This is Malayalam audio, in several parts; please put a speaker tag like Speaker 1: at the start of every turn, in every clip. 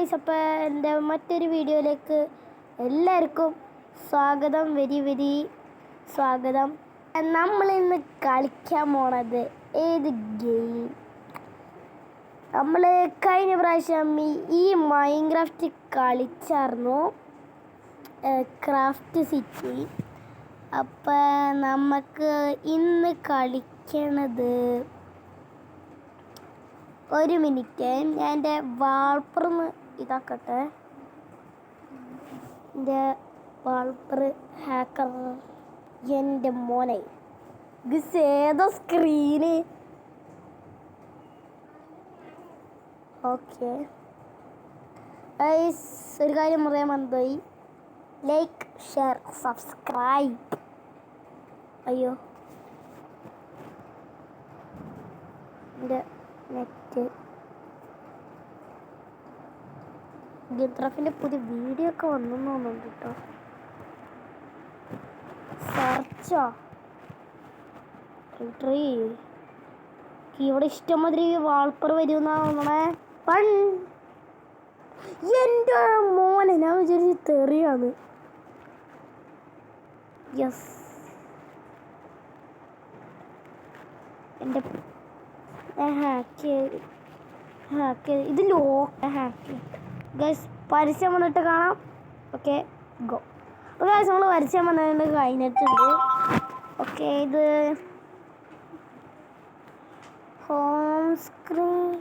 Speaker 1: ഗൈസ്, അപ്പോൾ എൻ്റെ മറ്റൊരു വീഡിയോയിലേക്ക് എല്ലാവർക്കും സ്വാഗതം, വെരി സ്വാഗതം. നമ്മളിന്ന് കളിക്കാൻ പോണത് ഏത് ഗെയിം? നമ്മൾ കഴിഞ്ഞ പ്രാവശ്യം ഈ മൈൻക്രാഫ്റ്റ് കളിച്ചായിരുന്നു, ക്രാഫ്റ്റ് സിറ്റി. അപ്പം നമുക്ക് ഇന്ന് കളിക്കണത്, ഒരു മിനിറ്റ് ഞാൻ എൻ്റെ വാൾപ്പറന്ന് ഇതാക്കട്ടെ. എൻ്റെ വാൾപ്പർ ഹാക്കർ, എൻ്റെ മോനെ ഗിസ് ഏതോ സ്ക്രീന്. ഓക്കെ, ഒരു കാര്യം പറയാൻ മറന്നുപോയി. Like, share, subscribe. അയ്യോ, എൻ്റെ നെറ്റ്. ഗിത്രഫിൻ്റെ പുതിയ വീഡിയോ ഒക്കെ വന്നു തോന്നുന്നുണ്ട് കേട്ടോ. സെർച്ചോ ഇവിടെ ഇഷ്ടംമാതിരി വാൾപ്പർ വരുമെന്നാ തോന്നണേ. എൻ്റെ മോനെ, ഞാൻ വിചാരിച്ച് തെറിയാണ്. യെസ്, എൻ്റെ ഹാക്ക് ഇത് ഹാക്ക് ഗൈസ്. പരസ്യം വന്നിട്ട് കാണാം. Okay, go. അപ്പോൾ ഗൈസ്, നമ്മൾ പരസ്യം വന്നിട്ട് കഴിഞ്ഞിട്ടുണ്ട്. ഓക്കെ, ഇത് ഹോം സ്ക്രീൻ.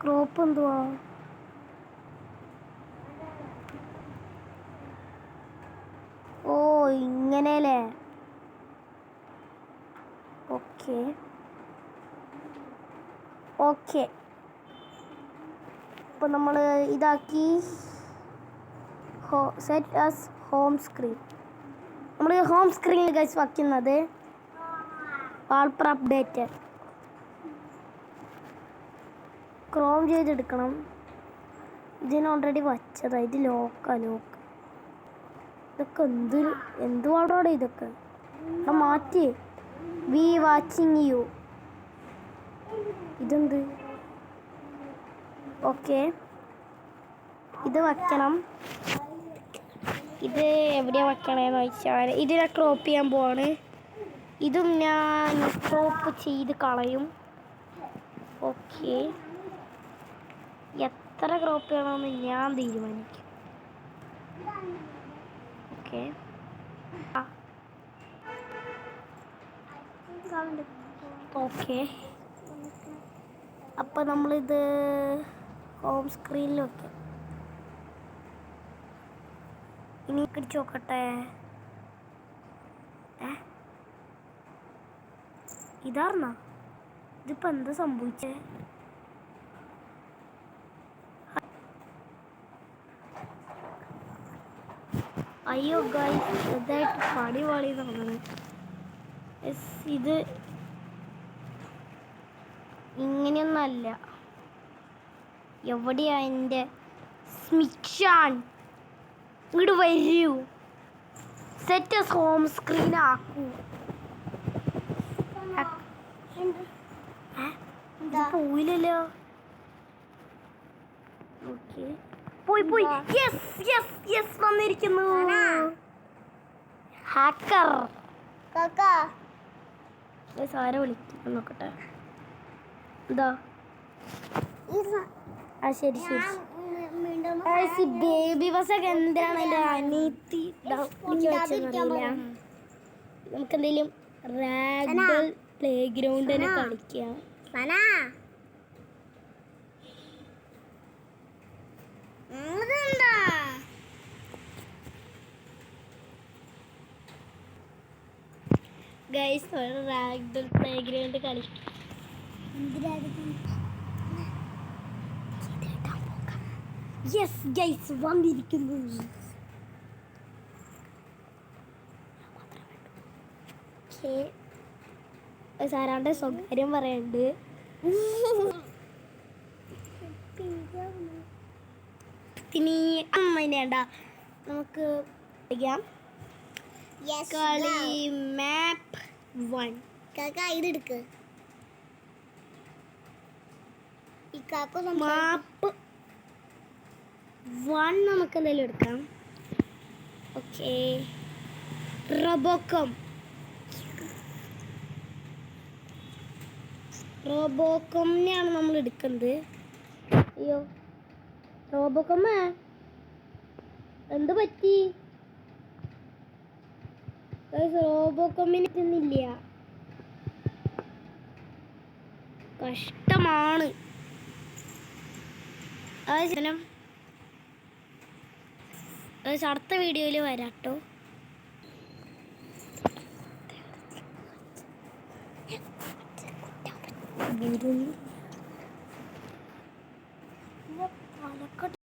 Speaker 1: ക്രോപ്പ് എന്തുവാ? ഓ, ഇങ്ങനെയല്ലേ. ഓക്കെ ഓക്കെ, അപ്പോൾ നമ്മൾ ഇതാക്കി സെറ്റ് ആസ് ഹോം സ്ക്രീൻ. നമ്മൾ ഹോം സ്ക്രീനിൽ ഗൈസ് വയ്ക്കുന്നത് വാൾപ്പർ അപ്ഡേറ്റ്. ക്രോം ചെയ്തെടുക്കണം. ഇതിന് ഓൾറെഡി വച്ചതാണ്. ഇത് ലോക്ക്. ഇതൊക്കെ എന്ത് വാൾപ്പറാണ് ഇതൊക്കെ? മാറ്റി. We watching you. ഇതെന്ത്? ഓക്കെ, ഇത് വയ്ക്കണം. ഇത് എവിടെയാണ് വയ്ക്കണേന്ന് വെച്ചാൽ ഇതിനെ ക്രോപ്പ് ചെയ്യാൻ പോവാണ്. ഇതും ഞാൻ ക്രോപ്പ് ചെയ്ത് കളയും. ഓക്കെ, എത്ര ക്രോപ്പ് ചെയ്യണമെന്ന് ഞാൻ തീരുമാനിക്കും. ഓക്കെ, ഓക്കെ, അപ്പോൾ നമ്മളിത് ഹോം സ്ക്രീനിൽ വയ്ക്കാം. ഇനി പിടിച്ച് നോക്കട്ടെ. ഇതാർന്നാ? ഇതിപ്പോൾ എന്താ സംഭവിച്ചേ? അയ്യോ ഗൈസ്, ഇതായിട്ട് പടി തോന്നുന്നു. ഇത് ഇങ്ങനെയൊന്നല്ല. എവിടെയാ എൻ്റെ സ്മിച്ചാൻ? ഇങ്ങോട്ട് വരൂ. സെറ്റ് ഹോം സ്ക്രീൻ ആക്കൂ. പോയില്ലല്ലോ. ഓക്കെ, പോയി. യെസ് വന്നിരിക്കുന്നു. ഹാക്കർ സാര വിളിക്കും, നോക്കട്ടെ. ഇതാ, ശരി. ബേബി ബസ്സൊക്കെ എന്താണ് എൻ്റെ അനീതി വെച്ചെന്നറിയില്ല. നമുക്കെന്തെങ്കിലും റാഗ്ഡോൾ പ്ലേ ഗ്രൗണ്ട് തന്നെ കളിക്കാം. ഗൈസ്, റാഗ്ഡോൾ പ്ലേ ഗ്രൗണ്ട് കളിക്കാം. യെസ് ഗൈസ്, വന്നിരിക്കുന്നു. സാറാണ്ട് സ്വകാര്യം പറയുന്നുണ്ട്. ഇനി വേണ്ട, നമുക്ക് കളിക്കാം. കളി മാപ്പ് 1.
Speaker 2: ഇതെടുക്ക്.
Speaker 1: മാപ്പ് 1 നമുക്ക് എന്തെങ്കിലും എടുക്കാം. ഓക്കെ, റോബോകോമിനെയാണ് നമ്മൾ എടുക്കുന്നത്. അയ്യോ റോബോകോമേ എന്ത് പറ്റി? റോബോകോമിന് എത്തുന്നില്ല, കഷ്ടമാണ്. അടുത്ത വീഡിയോയിൽ വരാട്ടോ. പാലക്കാട്